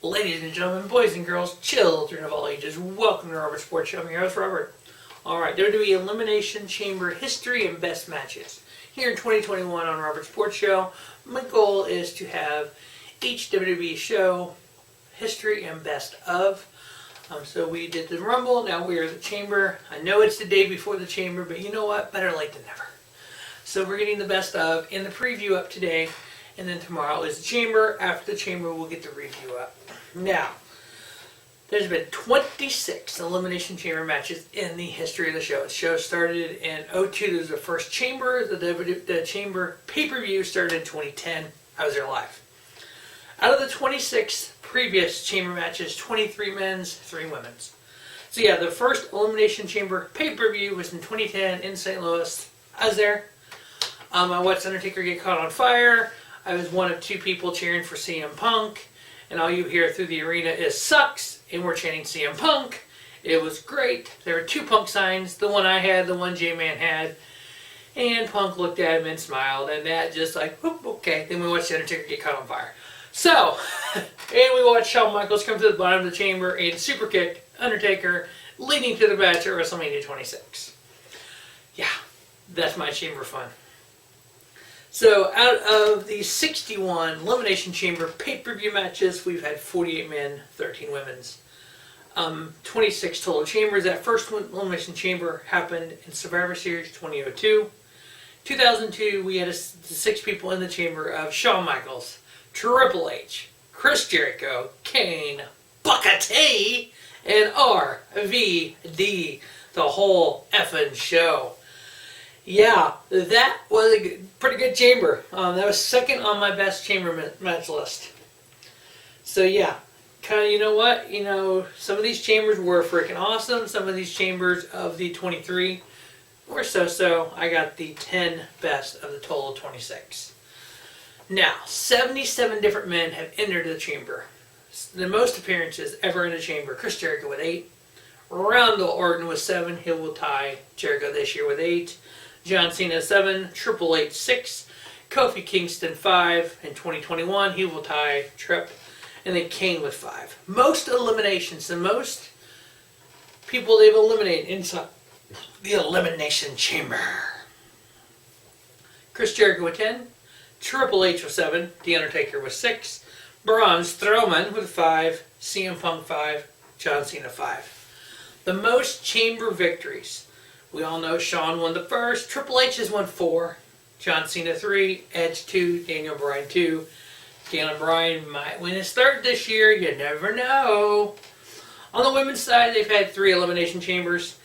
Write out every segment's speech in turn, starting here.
Ladies and gentlemen, boys and girls, children of all ages, welcome to Robert Sports Show. I'm your host, Robert. Alright, WWE Elimination Chamber History and Best Matches. Here in 2021 on Robert Sports Show, my goal is to have each WWE show history and best of. So we did the Rumble, now we are the Chamber. I know it's the day before the Chamber, but you know what? Better late than never. So we're getting the best of in the preview up today, and then tomorrow is the Chamber. After the Chamber, we'll get the review up. Now, there's been 26 Elimination Chamber matches in the history of the show. The show started in 2002. There was the first Chamber. The Chamber pay-per-view started in 2010. I was there live. Out of the 26 previous Chamber matches, 23 men's, 3 women's. So yeah, the first Elimination Chamber pay-per-view was in 2010 in St. Louis. I was there. I watched Undertaker get caught on fire. I was one of 2 people cheering for CM Punk. And all you hear through the arena is sucks, and we're chanting CM Punk. It was great. There were 2 Punk signs, the one I had, the one J-Man had. And Punk looked at him and smiled, and that just like, whoop, okay. Then we watched the Undertaker get caught on fire. So, and we watched Shawn Michaels come to the bottom of the chamber and super kick Undertaker, leading to the match at WrestleMania 26. Yeah, that's my chamber fun. So, out of the 61 Elimination Chamber pay-per-view matches, we've had 48 men, 13 women's. 26 total chambers. That first Elimination Chamber happened in Survivor Series 2002. 2002, we had 6 people in the chamber of Shawn Michaels, Triple H, Chris Jericho, Kane, Booker T, and RVD. The whole effing show. Yeah, that was a pretty good chamber. That was second on my best chamber match list. So yeah, kind of, you know what? You know, some of these chambers were freaking awesome. Some of these chambers of the 23 were so-so. I got the 10 best of the total of 26. Now, 77 different men have entered the chamber. The most appearances ever in a chamber. Chris Jericho with 8. Randy Orton with 7. He will tie Jericho this year with 8. John Cena 7, Triple H 6, Kofi Kingston 5. In 2021, he will tie Tripp, and then Kane with 5. Most eliminations, the most people they've eliminated inside the Elimination Chamber. Chris Jericho with 10, Triple H with 7, The Undertaker with 6, Braun Strowman with 5, CM Punk 5, John Cena 5. The most chamber victories. We all know Shawn won the first. Triple H has won 4. John Cena 3. Edge 2. Daniel Bryan 2. Daniel Bryan might win his 3rd this year. You never know. On the women's side, they've had 3 elimination chambers.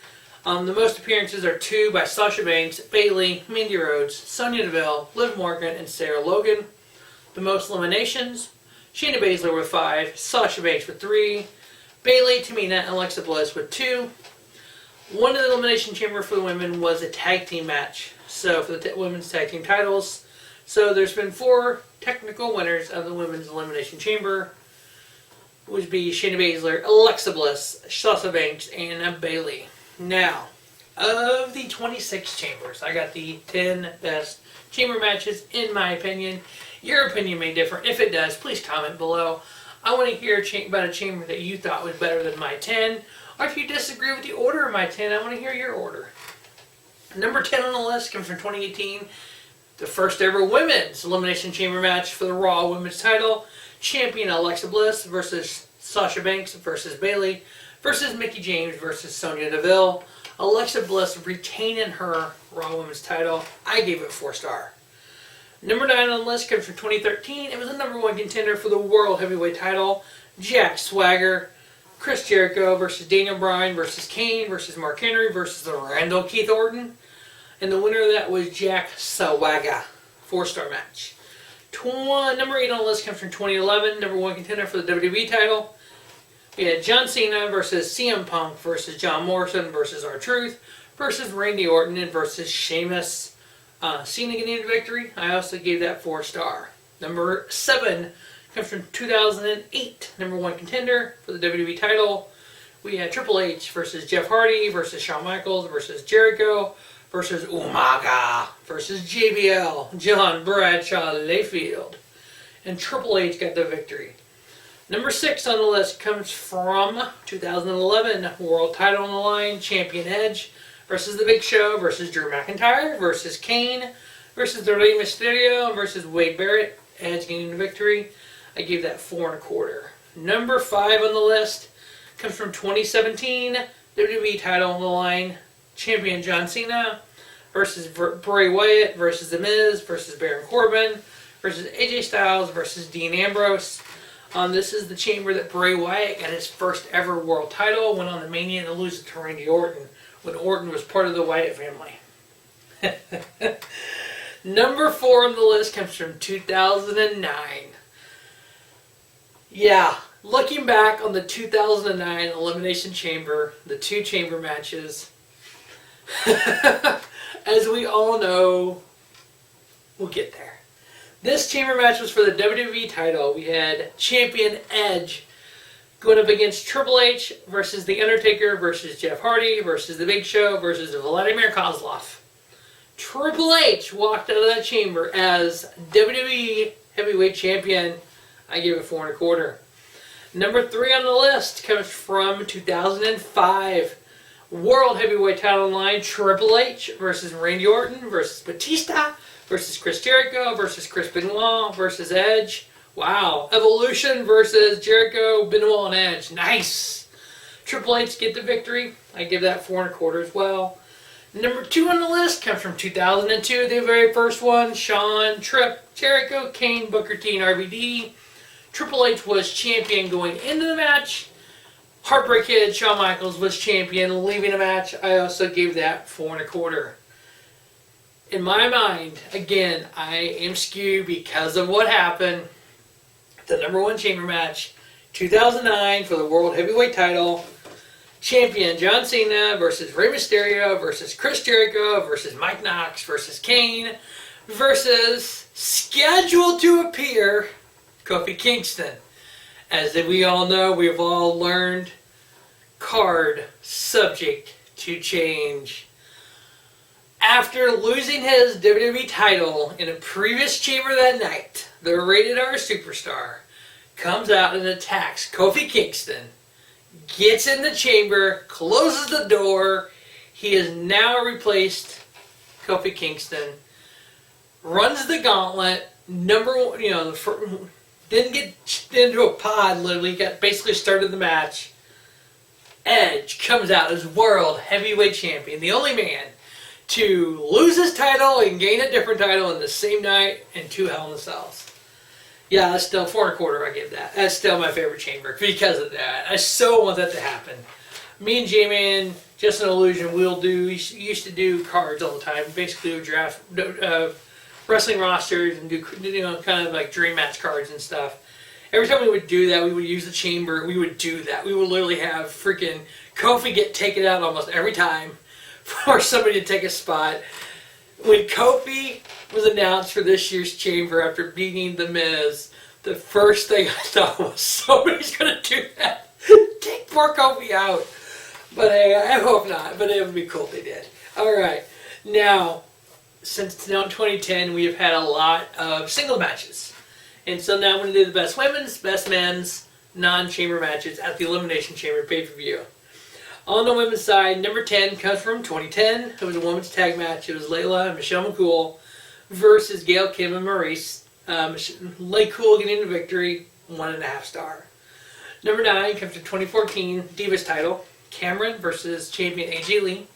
The most appearances are 2 by Sasha Banks, Bayley, Mandy Rhodes, Sonya Deville, Liv Morgan, and Sarah Logan. The most eliminations, Shayna Baszler with 5. Sasha Banks with 3. Bayley, Tamina, and Alexa Bliss with 2. One of the Elimination Chamber for the women was a tag team match. So for the women's tag team titles. So there's been 4 technical winners of the women's Elimination Chamber. Which would be Shayna Baszler, Alexa Bliss, Sasha Banks, and Bayley. Now, of the 26 chambers, I got the 10 best chamber matches in my opinion. Your opinion may differ. If it does, please comment below. I want to hear about a chamber that you thought was better than my 10. Or if you disagree with the order of my 10, I want to hear your order. Number 10 on the list comes from 2018. The first ever women's Elimination Chamber match for the Raw Women's title. Champion Alexa Bliss versus Sasha Banks versus Bayley versus Mickie James versus Sonya Deville. Alexa Bliss retaining her Raw Women's title. I gave it 4-star. Number 9 on the list comes from 2013. It was the number 1 contender for the World Heavyweight title. Jack Swagger. Chris Jericho versus Daniel Bryan versus Kane versus Mark Henry versus the Randall Keith Orton. And the winner of that was Jack Swagger. 4-star match. Number 8 on the list comes from 2011. Number 1 contender for the WWE title. We had John Cena versus CM Punk versus John Morrison versus R-Truth versus Randy Orton and versus Sheamus. Cena getting the victory. I also gave that 4-star. Number 7 comes from 2008, number 1 contender for the WWE title. We had Triple H versus Jeff Hardy versus Shawn Michaels versus Jericho versus Umaga versus JBL, John Bradshaw Layfield. And Triple H got the victory. Number 6 on the list comes from 2011. World title on the line. Champion Edge versus The Big Show versus Drew McIntyre versus Kane versus the Rey Mysterio versus Wade Barrett. Edge getting the victory. I gave that 4 1/4. Number 5 on the list comes from 2017. WWE title on the line. Champion John Cena versus Bray Wyatt versus The Miz versus Baron Corbin versus AJ Styles versus Dean Ambrose. This is the chamber that Bray Wyatt got his first ever world title, went on the Mania to lose it to Randy Orton when Orton was part of the Wyatt family. Number 4 on the list comes from 2009. Yeah, looking back on the 2009 Elimination Chamber, the 2 chamber matches, as we all know, we'll get there. This chamber match was for the WWE title. We had Champion Edge going up against Triple H versus The Undertaker versus Jeff Hardy versus The Big Show versus Vladimir Kozlov. Triple H walked out of that chamber as WWE Heavyweight Champion. I give it 4 1/4. Number 3 on the list comes from 2005. World Heavyweight title line. Triple H versus Randy Orton versus Batista versus Chris Jericho versus Chris Benoit versus Edge. Wow. Evolution versus Jericho, Benoit, and Edge. Nice. Triple H get the victory. I give that 4 1/4 as well. Number 2 on the list comes from 2002, the very first one. Shawn, Tripp, Jericho, Kane, Booker T, and RVD. Triple H was champion going into the match. Heartbreak Kid, Shawn Michaels was champion leaving the match. I also gave that 4 1/4. In my mind, again, I am skewed because of what happened. The number 1 chamber match, 2009 for the World Heavyweight title. Champion John Cena versus Rey Mysterio versus Chris Jericho versus Mike Knox versus Kane versus scheduled to appear Kofi Kingston. As we all know, we've all learned, card subject to change. After losing his WWE title in a previous chamber that night, the Rated R Superstar comes out and attacks Kofi Kingston, gets in the chamber, closes the door. He has now replaced Kofi Kingston, runs the gauntlet, number 1, didn't get into a pod, literally, basically started the match. Edge comes out as World Heavyweight Champion, the only man to lose his title and gain a different title in the same night in 2 Hell in a Cells. Yeah, that's still 4 1/4. I give that. That's still my favorite chamber because of that. I so want that to happen. Me and J-Man, Just an Illusion, we used to do cards all the time. Basically, we draft wrestling rosters and do kind of like dream match cards and stuff. Every time we would do that, we would use the chamber. We would do that. We would literally have freaking Kofi get taken out almost every time for somebody to take a spot. When Kofi was announced for this year's chamber after beating The Miz, the first thing I thought was somebody's going to do that. Take poor Kofi out. But hey, I hope not. But it would be cool if they did. Alright. Now, since now 2010, we have had a lot of single matches. And so now I'm going to do the best women's, best men's, non-chamber matches at the Elimination Chamber pay-per-view. On the women's side, number 10 comes from 2010. It was a women's tag match. It was Layla and Michelle McCool versus Gail, Kim, and Maurice. McCool getting the victory, 1.5 star. Number 9 comes from 2014 Divas title. Cameron versus champion AJ Lee.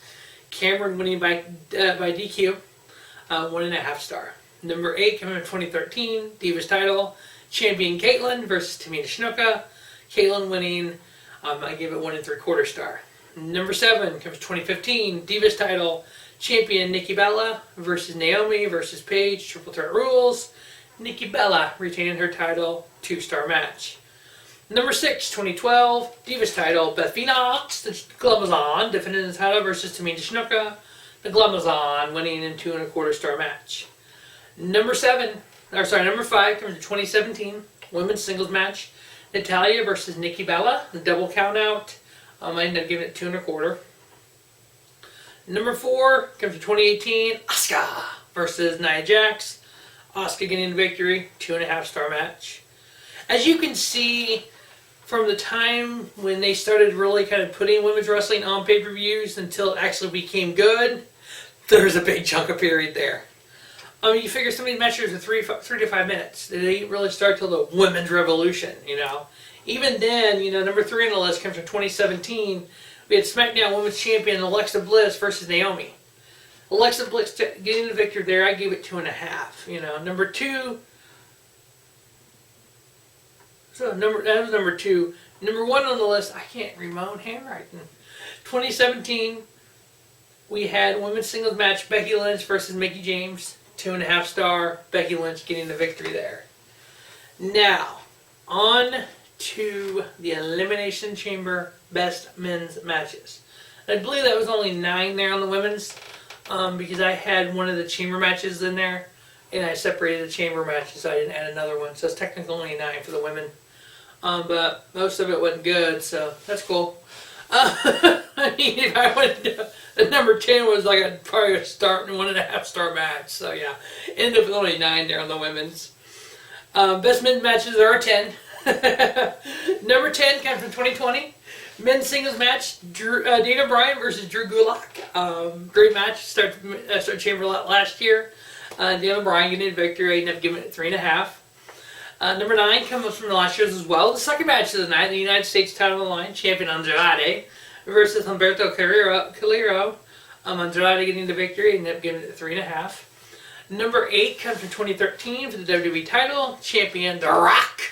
Cameron winning by DQ, 1.5 star. Number 8 coming from 2013 Divas title. Champion Caitlyn versus Tamina Snuka. Caitlyn winning, I give it 1 3/4 star. Number 7 comes 2015 Divas title. Champion Nikki Bella versus Naomi versus Paige. Triple threat rules. Nikki Bella retaining her title. 2-star match. Number 6, 2012 Divas title. Beth Phoenix, the Glamazon, defending the title versus Tamina Snuka. The Glamazon winning in 2 1/4 star match. Number 5 comes to 2017 women's singles match. Natalya versus Nikki Bella, the double count out. I ended up giving it 2 1/4. Number 4 comes to 2018 Asuka versus Nia Jax. Asuka getting the victory, 2.5 star match. As you can see, from the time when they started really kind of putting women's wrestling on pay-per-views until it actually became good, there's a big chunk of period there. I mean, you figure some of these matches are 3 to 5 minutes. They didn't really start till the Women's Revolution, you know. Even then, you know, number 3 on the list comes from 2017. We had SmackDown Women's Champion Alexa Bliss versus Naomi. Alexa Bliss getting the victory there, I gave it 2.5. You know, number 2. So that was number 2. Number 1 on the list, I can't read my own handwriting. 2017, we had women's singles match Becky Lynch versus Mickie James. 2.5 star, Becky Lynch getting the victory there. Now, on to the Elimination Chamber Best Men's Matches. I believe that was only 9 there on the women's, because I had one of the chamber matches in there, and I separated the chamber matches, so I didn't add another one. So it's technically only 9 for the women. But most of it wasn't good, so that's cool. I mean, if I went to the number 10 was like probably a 1.5 star match. So yeah, ended up with only 9 there on the women's. Best men's matches, there are 10. Number 10 comes from 2020. Men's singles match, Daniel Bryan versus Drew Gulak. Great match, start chamber last year. Daniel Bryan getting the victory, I ended up giving it 3.5. Number 9 comes from the last year's as well. The second match of the night, the United States title on the line, champion Andrade versus Humberto Carrillo. Andrade getting the victory, ended up giving it 3.5. Number 8 comes from 2013 for the WWE title, champion The Rock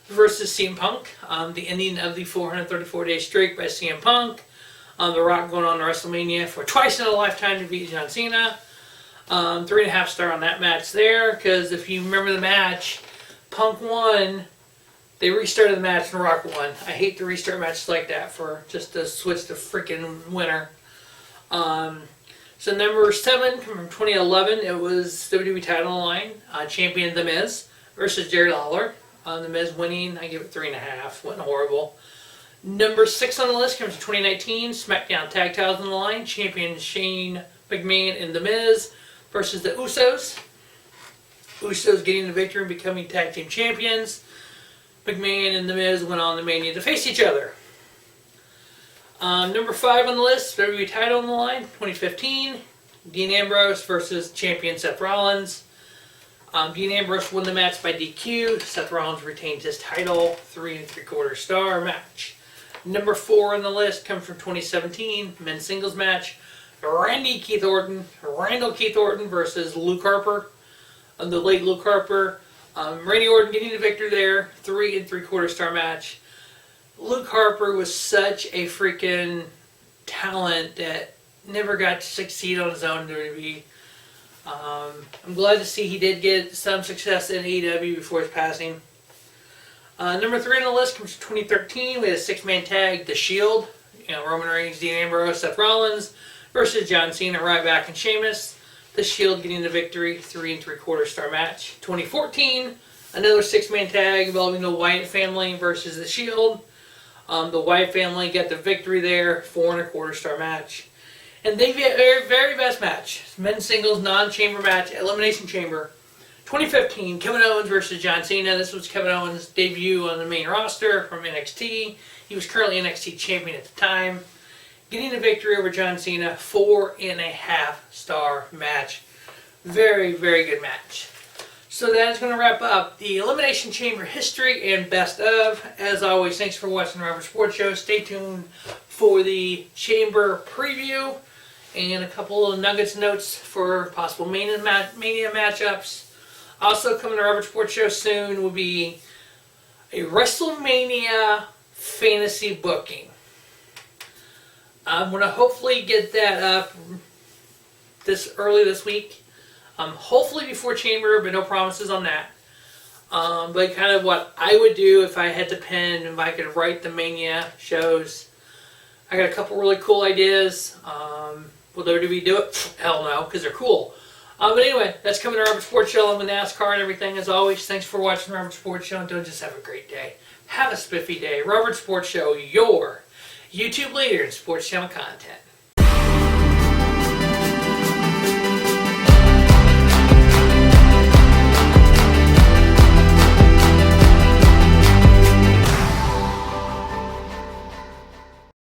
versus CM Punk. The ending of the 434-day streak by CM Punk. The Rock going on to WrestleMania for twice in a lifetime to beat John Cena. 3.5 star on that match there, because if you remember the match, Punk won, they restarted the match and Rock won. I hate to restart matches like that for just to switch the freaking winner. So number 7 from 2011, it was WWE title on the line, champion The Miz versus Jerry Lawler. The Miz winning, I give it 3.5, wasn't horrible. Number 6 on the list comes from 2019, SmackDown Tag Titles on the line, champion Shane McMahon and The Miz versus the Usos. Usos getting the victory and becoming tag team champions. McMahon and The Miz went on the Mania to face each other. Number 5 on the list, WWE title on the line, 2015. Dean Ambrose versus champion Seth Rollins. Dean Ambrose won the match by DQ. Seth Rollins retains his title, 3 3/4 star match. Number 4 on the list comes from 2017, men's singles match. Randall Keith Orton versus Luke Harper. The late Luke Harper. Randy Orton getting the victory there. 3 3/4 star match. Luke Harper was such a freaking talent that never got to succeed on his own in WWE. I'm glad to see he did get some success in AEW before his passing. Number 3 on the list comes from 2013. We had a 6-man tag, The Shield. You know, Roman Reigns, Dean Ambrose, Seth Rollins versus John Cena, Ryback, and Sheamus. The Shield getting the victory, 3 3/4 star match. 2014, another 6-man tag involving the Wyatt family versus the Shield. The Wyatt family got the victory there, 4 1/4 star match. And they get their very best match, men's singles non-chamber match, Elimination Chamber. 2015, Kevin Owens versus John Cena. This was Kevin Owens' debut on the main roster from NXT. He was currently NXT champion at the time. Getting the victory over John Cena, 4 1/2 star match. Very, very good match. So that is going to wrap up the Elimination Chamber history and best of. As always, thanks for watching the Robert Sports Show. Stay tuned for the Chamber preview and a couple of nuggets notes for possible Mania matchups. Also coming to Robert Sports Show soon will be a WrestleMania fantasy booking. I'm going to hopefully get that up early this week. Hopefully before Chamber, but no promises on that. But kind of what I would do if I had to pen, if I could write the Mania shows. I got a couple really cool ideas. Will WWE do it? Hell no, because they're cool. But anyway, that's coming to Robert Sports Show. I'm with NASCAR and everything as always. Thanks for watching Robert Sports Show. And don't just have a great day. Have a spiffy day. Robert Sports Show, your YouTube leader in sports channel content.